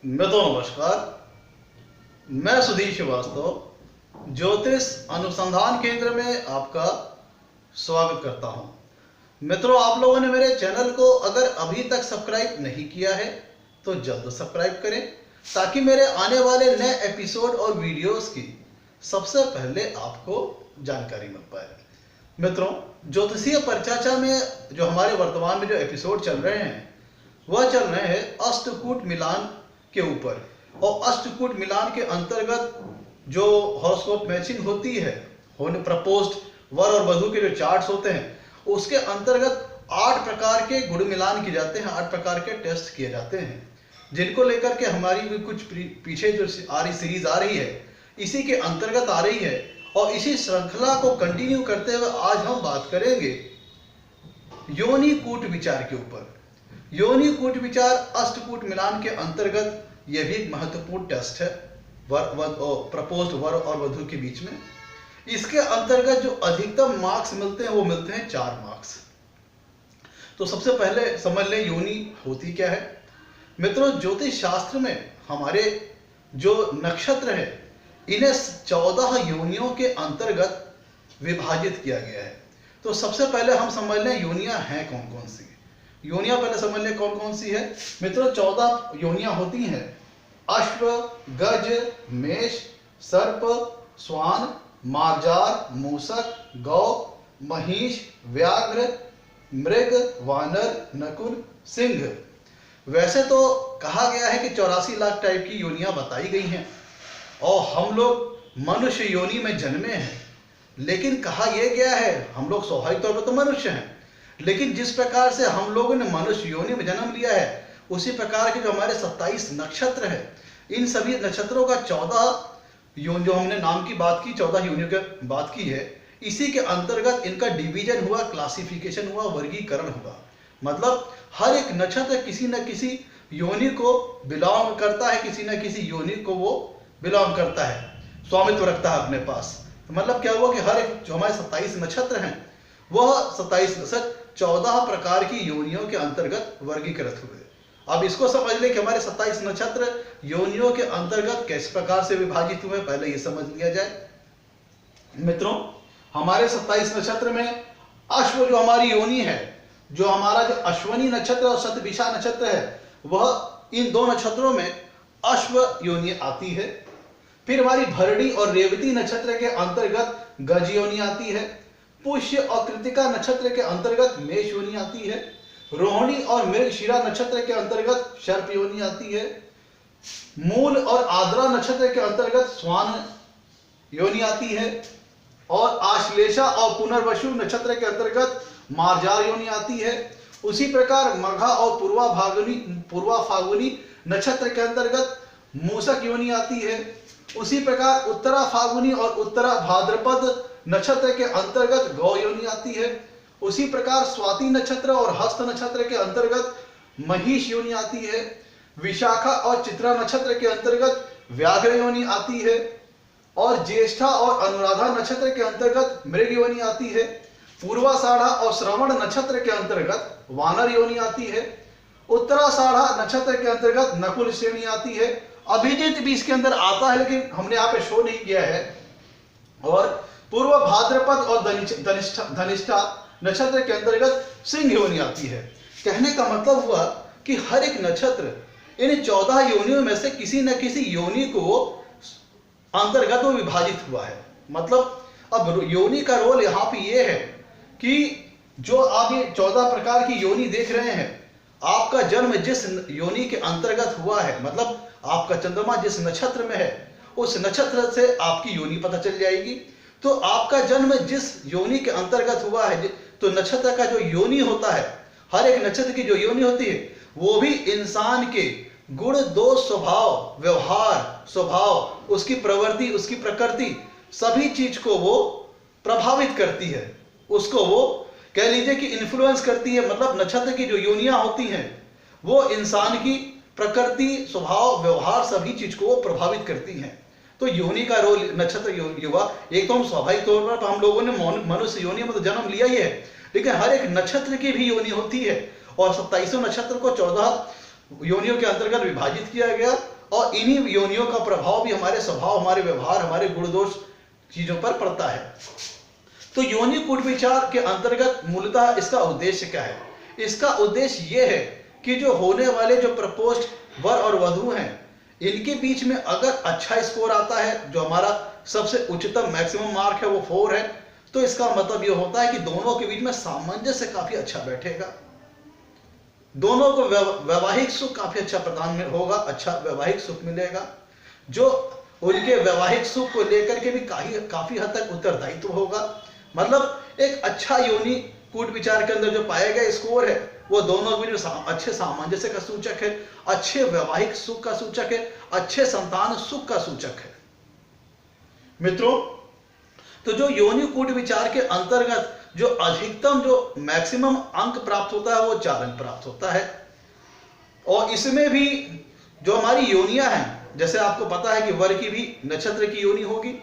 नमस्कार। मैं सुधीर श्रीवास्तव ज्योतिष अनुसंधान केंद्र में आपका स्वागत करता हूं। मित्रों, आप लोगों ने मेरे चैनल को अगर अभी तक सब्सक्राइब नहीं किया है तो जल्द सब्सक्राइब करें ताकि मेरे आने वाले नए एपिसोड और वीडियोस की सबसे पहले आपको जानकारी मिल पाए। मित्रों, ज्योतिषीय परिचर्चा में जो हमारे वर्तमान में जो एपिसोड चल रहे हैं वह चल रहे हैं अष्टकूट मिलान के ऊपर। और अष्टकूट मिलान के अंतर्गत जो हॉरोस्कोप मैचिंग होती है, प्रपोज्ड वर और वधू के जो चार्ट्स होते हैं उसके अंतर्गत 8 प्रकार के गुण मिलान किए जाते हैं, 8 प्रकार के टेस्ट किए जाते हैं, जिनको लेकर के हमारी भी कुछ पीछे जो सीरीज आ रही है इसी के अंतर्गत आ रही है। और इसी श्रृंखला को कंटिन्यू करते हुए आज हम बात करेंगे योनि कूट विचार के ऊपर। योनि कूट विचार अष्टकूट मिलान के अंतर्गत यह भी एक महत्वपूर्ण टेस्ट है प्रपोज्ड वर और वधू के बीच में। इसके अंतर्गत जो अधिकतम मार्क्स मिलते हैं वो मिलते हैं 4 मार्क्स। तो सबसे पहले समझ लें योनि होती क्या है। मित्रों, ज्योतिष शास्त्र में हमारे जो नक्षत्र है इन्हें 14 योनियों के अंतर्गत विभाजित किया गया है। तो सबसे पहले हम समझ लें योनियां हैं कौन कौन सी। योनियां पहले समझ लें कौन कौन सी है। मित्रों, 14 योनियां होती हैं। अश्व, गज, मेष, सर्प, स्वान, मार्जार, मूषक, गौ, महिष, व्याघ्र, मृग, वानर, नकुल, सिंह। वैसे तो कहा गया है कि 84 लाख टाइप की योनियां बताई गई हैं और हम लोग मनुष्य योनि में जन्मे हैं, लेकिन कहा यह गया है हम लोग स्वाभाविक तौर पर तो मनुष्य हैं, लेकिन जिस प्रकार से हम लोगों ने मनुष्य योनि में जन्म लिया है उसी प्रकार के जो हमारे 27 नक्षत्र हैं इन सभी नक्षत्रों का 14 योनि जो हमने नाम की बात की, 14 योनियों की बात की है, इसी के अंतर्गत इनका डिवीजन हुआ, क्लासिफिकेशन हुआ, वर्गीकरण हुआ। मतलब हर एक नक्षत्र किसी न किसी योनि को बिलोंग करता है, किसी न किसी योनि को वो बिलोंग करता है, स्वामित्व रखता है अपने पास। तो मतलब क्या हुआ कि हर एक जो हमारे 27 नक्षत्र हैं वह 27 नक्षत्र 14 प्रकार की योनियों के अंतर्गत वर्गीकृत हुए। अब इसको समझ ले कि हमारे 27 नक्षत्र योनियों के अंतर्गत किस प्रकार से विभाजित हुए, पहले ये समझ लिया जाए। मित्रों, हमारे 27 नक्षत्र में अश्व जो हमारी योनि है, जो हमारा जो अश्वनी नक्षत्र और शतभिषा नक्षत्र है, वह इन 2 नक्षत्रों में अश्व योनि आती है। फिर हमारी भरणी और रेवती नक्षत्र के अंतर्गत गज योनि आती है। पुष्य और कृतिका नक्षत्र के अंतर्गत मेष योनि आती है। रोहिणी और मृगशिरा नक्षत्र के अंतर्गत सर्प योनि आती है। मूल और आद्रा नक्षत्र के अंतर्गत स्वान योनि आती है। और आश्लेषा और पुनर्वसु नक्षत्र के अंतर्गत मार्जार योनि आती है। उसी प्रकार मघा और पूर्वा फागुनी नक्षत्र के अंतर्गत मूषक योनि आती है। उसी प्रकार उत्तरा फागुनी और उत्तरा भाद्रपद नक्षत्र के अंतर्गत गौ योनि आती है। उसी प्रकार स्वाति नक्षत्र और हस्त नक्षत्र के अंतर्गत महिष योनि आती है। विशाखा और चित्रा नक्षत्र के अंतर्गत व्याघ्र योनि आती है। और ज्येष्ठा और अनुराधा नक्षत्र के अंतर्गत मृग योनि आती है। पूर्वाषाढ़ा और श्रवण नक्षत्र के अंतर्गत वानर योनि आती है। उत्तराषाढ़ा नक्षत्र के अंतर्गत नकुल श्रेणी आती है। अभिजीत भी इसके अंदर आता है, लेकिन हमने यहाँ पे शो नहीं किया है। और पूर्व भाद्रपद और धनिष्ठा नक्षत्र के अंतर्गत सिंह योनि आती है। कहने का मतलब हुआ कि हर एक नक्षत्र इन 14 योनियों में से किसी न किसी योनि को अंतर्गत वो विभाजित हुआ है। मतलब अब योनि का रोल यहाँ पे ये है कि जो आप ये 14 प्रकार की योनि देख रहे हैं, आपका जन्म जिस योनि के अंतर्गत हुआ है, मतलब आपका चंद्रमा जिस नक्षत्र में है उस नक्षत्र से आपकी योनि पता चल जाएगी। तो आपका जन्म जिस योनि के अंतर्गत हुआ है, तो नक्षत्र का जो योनि होता है, हर एक नक्षत्र की जो योनि होती है वो भी इंसान के गुण, दोष, स्वभाव, व्यवहार, स्वभाव, उसकी प्रवृत्ति, उसकी प्रकृति, सभी चीज को वो प्रभावित करती है, उसको वो कह लीजिए कि इन्फ्लुएंस करती है। मतलब नक्षत्र की जो योनियां होती हैं वो इंसान की प्रकृति, स्वभाव, व्यवहार, सभी चीज को वो प्रभावित करती हैं। तो योनि का रोल नक्षत्र युवा, एक तो हम स्वाभाविक तौर पर हम लोगों ने मनुष्य योनि में तो जन्म लिया ही है, लेकिन हर एक नक्षत्र की भी योनि होती है और 27 नक्षत्र को 14 योनियों के अंतर्गत विभाजित किया गया और इन्हीं योनियों का प्रभाव भी हमारे स्वभाव, हमारे व्यवहार, हमारे गुण दोष चीजों पर पड़ता है। तो योनि कूट विचार के अंतर्गत मूलतः इसका उद्देश्य क्या है? इसका उद्देश्य यह है कि जो होने वाले जो प्रपोज्ड वर और वधू हैं, इनके बीच में अगर अच्छा स्कोर आता है, जो हमारा सबसे उच्चतम मैक्सिमम मार्क है वो 4 है, तो इसका मतलब ये होता है कि दोनों के बीच में सामंजस्य काफी अच्छा बैठेगा, दोनों को वैवाहिक सुख काफी अच्छा प्रदान होगा, अच्छा वैवाहिक सुख मिलेगा, जो उनके वैवाहिक सुख को लेकर के भी काफी हद तक उत्तरदायित्व होगा। मतलब एक अच्छा योनि कूट विचार के अंदर जो पाया गया स्कोर है वो दोनों के बीच अच्छे सामंजस्य का सूचक है, अच्छे वैवाहिक सुख का सूचक है, अच्छे संतान सुख का सूचक है। मित्रों, तो जो योनि कूट विचार के अंतर्गत जो अधिकतम जो मैक्सिमम अंक प्राप्त होता है वो 4 अंक प्राप्त होता है। और इसमें भी जो हमारी योनियां हैं, जैसे आपको पता है कि वर की भी नक्षत्र की योनि होगी,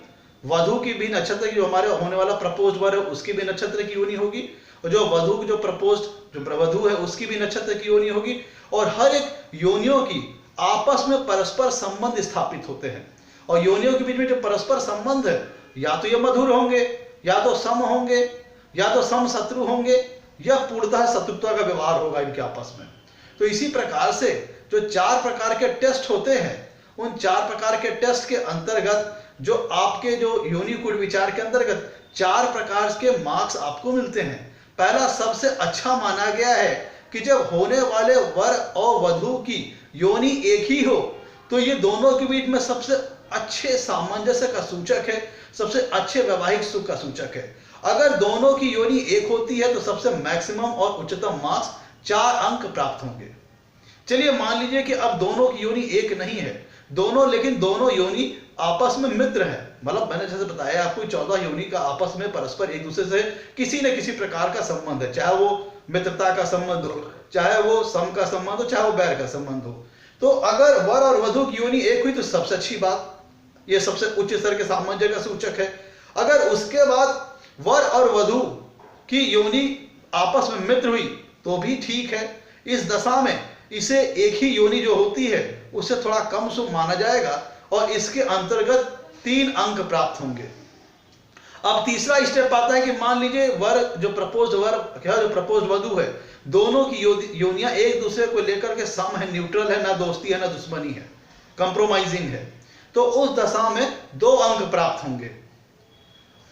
वधु की भी नक्षत्र की, जो हमारे होने वाला प्रपोज वर है उसकी भी नक्षत्र की योनि होगी, और जो वधु की जो प्रपोज जो प्रवधु है उसकी भी नक्षत्र की योनि होगी। और हर एक योनियों की आपस में परस्पर संबंध स्थापित होते हैं, और योनियों के बीच में जो परस्पर संबंध है, या तो ये मधुर होंगे, या तो सम होंगे, या तो सम शत्रु होंगे, या पूर्णतः शत्रुता का व्यवहार होगा इनके आपस में। तो इसी प्रकार से जो 4 प्रकार के टेस्ट होते हैं, उन 4 प्रकार के टेस्ट के अंतर्गत जो आपके जो योनि कूट विचार के अंतर्गत 4 प्रकार के मार्क्स आपको मिलते हैं। पहला सबसे अच्छा माना गया है कि जब होने वाले वर और वधु की योनि एक ही हो, तो ये दोनों के बीच में सबसे अच्छे सामंजस्य का सूचक है, सबसे अच्छे वैवाहिक सुख का सूचक है। अगर दोनों की योनि एक होती है तो सबसे मैक्सिमम और उच्चतम मार्क्स 4 अंक प्राप्त होंगे। चलिए मान लीजिए कि अब दोनों की योनि एक नहीं है, लेकिन दोनों योनि आपस में मित्र हैं। मतलब मैंने जैसे बताया आपको 14 योनि का आपस में परस्पर एक दूसरे से किसी न किसी प्रकार का संबंध है, चाहे वो मित्रता का संबंध हो, चाहे वो सम का संबंध हो, चाहे वो बैर का संबंध हो। तो अगर वर और वधु की योनि एक हुई तो सबसे अच्छी बात, ये सबसे उच्च स्तर के सामंजस्य का सूचक है। अगर उसके बाद वर और वधु की योनि आपस में मित्र हुई तो भी ठीक है। इस दशा में इसे एक ही योनि जो होती है उससे थोड़ा कम शुभ माना जाएगा, और इसके अंतर्गत 3 अंक प्राप्त होंगे। अब तीसरा स्टेप आता है कि मान लीजिए वर जो प्रपोज वधु है, दोनों की योनियां एक दूसरे को लेकर के सम है, न्यूट्रल है, ना दोस्ती है ना दुश्मनी है, कंप्रोमाइजिंग है, तो उस दशा में 2 अंक प्राप्त होंगे।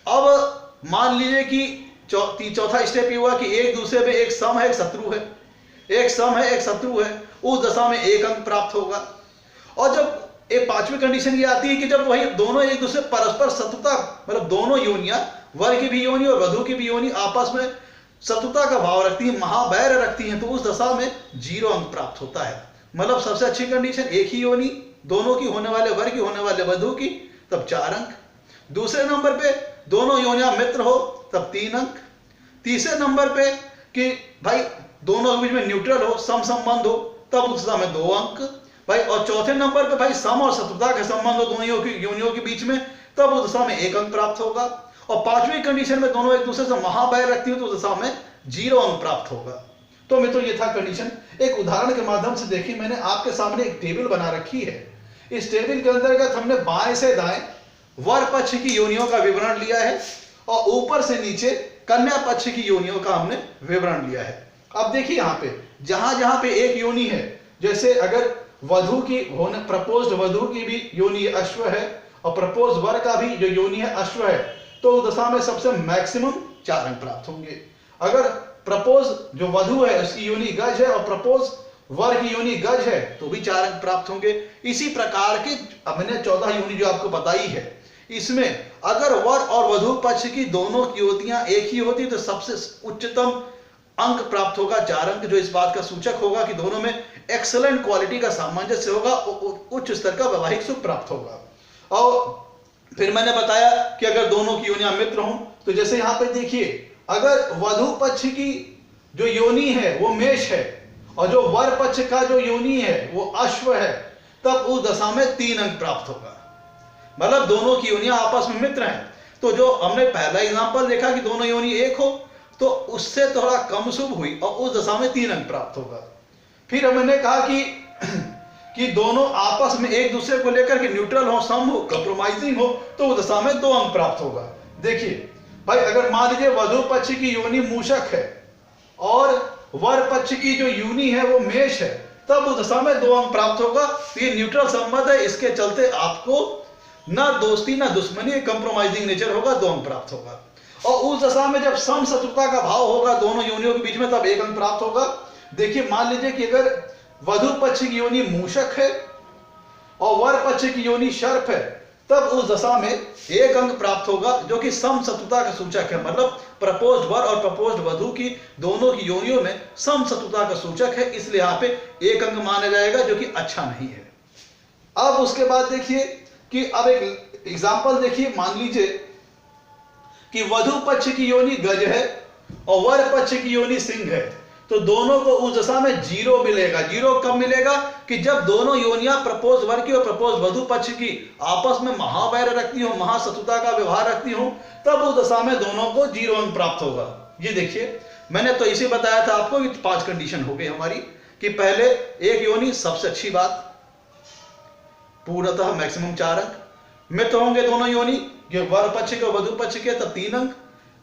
अब मान लीजिए कि चौथा स्टेप ये हुआ कि एक दूसरे में एक सम है एक शत्रु है, एक सम है एक शत्रु है, उस दशा में 1 अंक प्राप्त होगा। और जब एक 5वीं कंडीशन ये आती है कि जब वही दोनों एक दूसरे परस्पर शत्रुता, मतलब दोनों योनियां, वर की भी योनि और वधु की भी योनि आपस में शत्रुता का भाव रखती हैं, महावैर रखती हैं, तो उस दशा में 0 अंक प्राप्त होता है। मतलब सबसे अच्छी कंडीशन एक ही योनि, दोनों की होने वाले वर की होने वाले वधु की, तब 4 अंक। दूसरे नंबर पे दोनों योनियां मित्र हो तब 3 अंक। तीसरे नंबर पे कि भाई दोनों के बीच में न्यूट्रल हो, सम संबंध हो, तब उस दशा में 2 अंक भाई। और चौथे नंबर पे भाई सम और शत्रुता का संबंध हो दोनों योनियों के बीच में, तब उस दशा में 1 अंक प्राप्त होगा। और 5वीं कंडीशन में दोनों एक दूसरे से महावैर रखती हो तो उस दशा में 0 अंक प्राप्त होगा। तो मित्रों ये था कंडीशन। एक उदाहरण के माध्यम से देखिए, मैंने आपके सामने एक टेबल बना रखी है। इस टेबल के अंतर्गत हमने बाएं से दाएं वर पक्ष की योनियों का विवरण लिया है, और ऊपर से नीचे कन्या पक्ष की योनियों का हमने विवरण लिया है। अब देखिए यहाँ पे जहां जहां पे एक योनि है, जैसे अगर वधु की होने प्रपोज्ड वधु की भी योनि अश्व है और प्रपोज वर का भी जो योनि है अश्व है, तो उस दशा में सबसे मैक्सिमम 4 अंक प्राप्त होंगे। अगर प्रपोज जो वधु है उसकी योनि गज है और प्रपोज वर की योनि गज है तो भी 4 अंक प्राप्त होंगे। इसी प्रकार की हमने 14 योनि जो आपको बताई है, इसमें अगर वर और वधु पक्ष की दोनों की योनियां एक ही होती तो सबसे उच्चतम अंक प्राप्त होगा, 4 अंक, जो इस बात का सूचक होगा कि दोनों में एक्सेलेंट क्वालिटी का सामंजस्य होगा, उच्च स्तर का वैवाहिक सुख प्राप्त होगा। और फिर मैंने बताया कि अगर दोनों की योनियां मित्र हों, तो जैसे यहां पे देखिए, अगर वधु पक्ष की जो योनि है वो मेष है और जो वर पक्ष का जो योनि है वो अश्व है, तब उस दशा में 3 अंक प्राप्त होगा। मतलब दोनों की योनियां आपस में मित्र हैं। तो जो हमने पहला एग्जांपल देखा कि दोनों योनि एक हो, तो उससे थोड़ा कम शुभ हुई और उस दशा में 3 अंक प्राप्त होगा। फिर हमने कहा कि दोनों आपस में एक दूसरे को लेकर के न्यूट्रल हो, सम हो, कंप्रोमाइजिंग हो, तो उस दशा में 2 अंक प्राप्त होगा। देखिए भाई, अगर मान लीजिए वधु पक्ष की योनि मूषक है और वर पक्ष की जो योनि है वो मेष है, तब उस दशा में 2 अंक प्राप्त होगा। तो ये न्यूट्रल संबंध है, इसके चलते आपको ना दोस्ती ना दुश्मनी, कंप्रोमाइजिंग नेचर होगा, 2 अंक प्राप्त होगा। और उस दशा में जब सम शत्रुता का भाव होगा दोनों योनियों के बीच में, तब 1 अंक प्राप्त होगा। देखिए मान लीजिए कि अगर वधु पक्ष की योनि मूषक है और वर पक्ष की योनि सर्प है, तब उस दशा में 1 अंक प्राप्त होगा, जो कि सम शत्रुता का सूचक है। मतलब प्रपोज्ड वर और प्रपोज्ड वधु की दोनों की योनियों में सम शत्रुता का सूचक है, इसलिए यहां पे 1 अंक माना जाएगा, जो कि अच्छा नहीं है। अब उसके बाद देखिए कि अब एक एग्जाम्पल देखिए, मान लीजिए कि वधु पक्ष की योनि गज है और वर पक्ष की योनि सिंह है, तो दोनों को उस दशा में 0 मिलेगा। 0 कब मिलेगा? कि जब दोनों योनियां प्रपोज वर की और प्रपोज वधु पक्ष की आपस में महावैर रखती हो, महाशत्रुता का व्यवहार रखती हो, तब उस दशा में दोनों को 0 अंक प्राप्त होगा। ये देखिए, मैंने तो इसे बताया था आपको कि 5 कंडीशन हो गई हमारी, कि पहले एक योनि सबसे अच्छी बात, पूर्णतः मैक्सिमम 4 अंक, मित्र होंगे दोनों योनि, वर पक्ष के वधु पक्ष के, तब 3 अंक,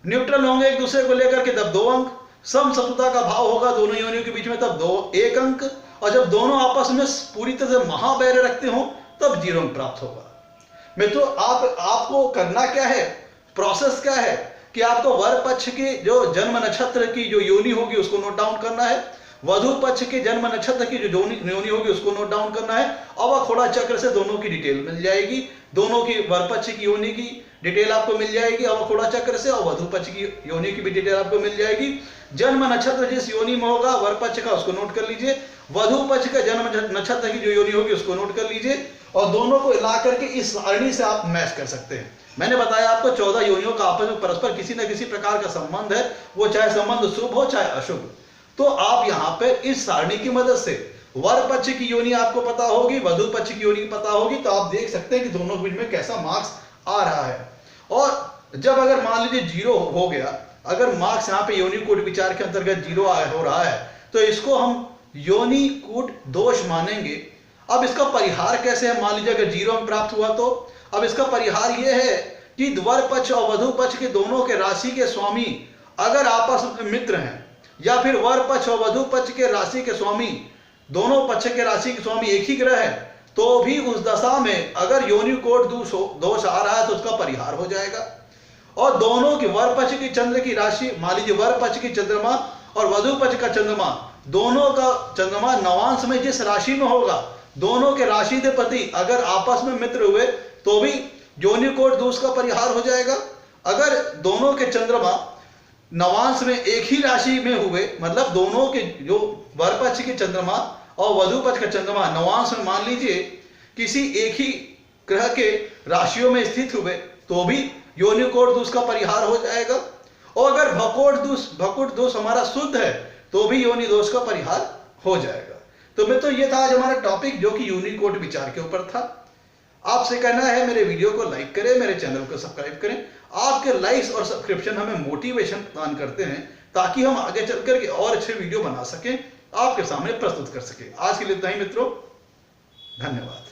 न्यूट्रल होंगे एक दूसरे को लेकर के, तब 2 अंक, सम शत्रुता का भाव होगा दोनों योनियों के बीच में, तब 1 अंक, और जब दोनों आपस में पूरी तरह से महावैर रखते हो, तब 0 अंक प्राप्त होगा। मित्रों, आपको करना क्या है, प्रोसेस क्या है कि आपको वर पक्ष की जो जन्म नक्षत्र की जो योनि होगी उसको नोट डाउन करना है, वधु पक्ष के जन्म नक्षत्र की जो योनि होगी उसको नोट डाउन करना है। अवखोड़ा चक्र से दोनों की डिटेल मिल जाएगी, दोनों की वर पक्ष की योनि की डिटेल आपको मिल जाएगी अवखोड़ा चक्र से, और वधु पक्ष की योनि की भी डिटेल आपको मिल जाएगी। जन्म नक्षत्र जिस योनि में होगा वर पक्ष का, उसको नोट कर लीजिए, वधु पक्ष का जन्म नक्षत्र की जो योनि होगी उसको नोट कर लीजिए, और दोनों को ला करके इस सारणी से आप मैच कर सकते हैं। मैंने बताया आपको 14 योनियों का आपस में परस्पर किसी न किसी प्रकार का संबंध है, वो चाहे संबंध शुभ हो चाहे अशुभ। तो आप यहाँ पे इस सारणी की मदद से वर पक्ष की योनि आपको पता होगी, वधु पक्ष की योनि पता होगी, तो आप देख सकते हैं कि दोनों के बीच में कैसा मार्क्स आ रहा है। और जब अगर मान लीजिए 0 हो गया, अगर मार्क्स यहाँ पे योनि कूट विचार के अंतर्गत 0 हो रहा है, तो इसको हम योनि कूट दोष मानेंगे। अब इसका परिहार कैसे है? मान लीजिए अगर 0 अंक प्राप्त हुआ, तो अब इसका परिहार यह है कि वर पक्ष और वधु पक्ष के दोनों के राशि के स्वामी अगर आपस में मित्र हैं, या फिर वर पक्ष और वधु पक्ष के राशि के स्वामी, दोनों पक्ष के राशि के स्वामी एक ही ग्रह है, तो भी उस दशा में अगर योनि कोट दोष आ रहा है तो उसका परिहार हो जाएगा। और दोनों की वर पक्ष की चंद्र की राशि, मान लीजिए वर पक्ष की चंद्रमा और वधु पक्ष का चंद्रमा, दोनों का चंद्रमा नवांश में जिस राशि में होगा, दोनों के राशिधिपति अगर आपस में मित्र हुए तो भी योनि कोट दोष का परिहार हो जाएगा। अगर दोनों के चंद्रमा नवांश में एक ही राशि में हुए, मतलब दोनों के जो वर पक्ष के चंद्रमा और वधु पक्ष का चंद्रमा नवांश में मान लीजिए किसी एक ही ग्रह के राशियों में स्थित हुए, तो भी योनि कोट दोष का परिहार हो जाएगा। और अगर भकुट दोष हमारा शुद्ध है तो भी योनि दोष का परिहार हो जाएगा। तो मित्रों, ये था आज हमारा टॉपिक, जो कि योनि कोट विचार के ऊपर था। आपसे कहना है मेरे वीडियो को लाइक करें, मेरे चैनल को सब्सक्राइब करें। आपके लाइक्स और सब्सक्रिप्शन हमें मोटिवेशन प्रदान करते हैं, ताकि हम आगे चलकर के और अच्छे वीडियो बना सकें, आपके सामने प्रस्तुत कर सकें। आज के लिए इतना ही मित्रों, धन्यवाद।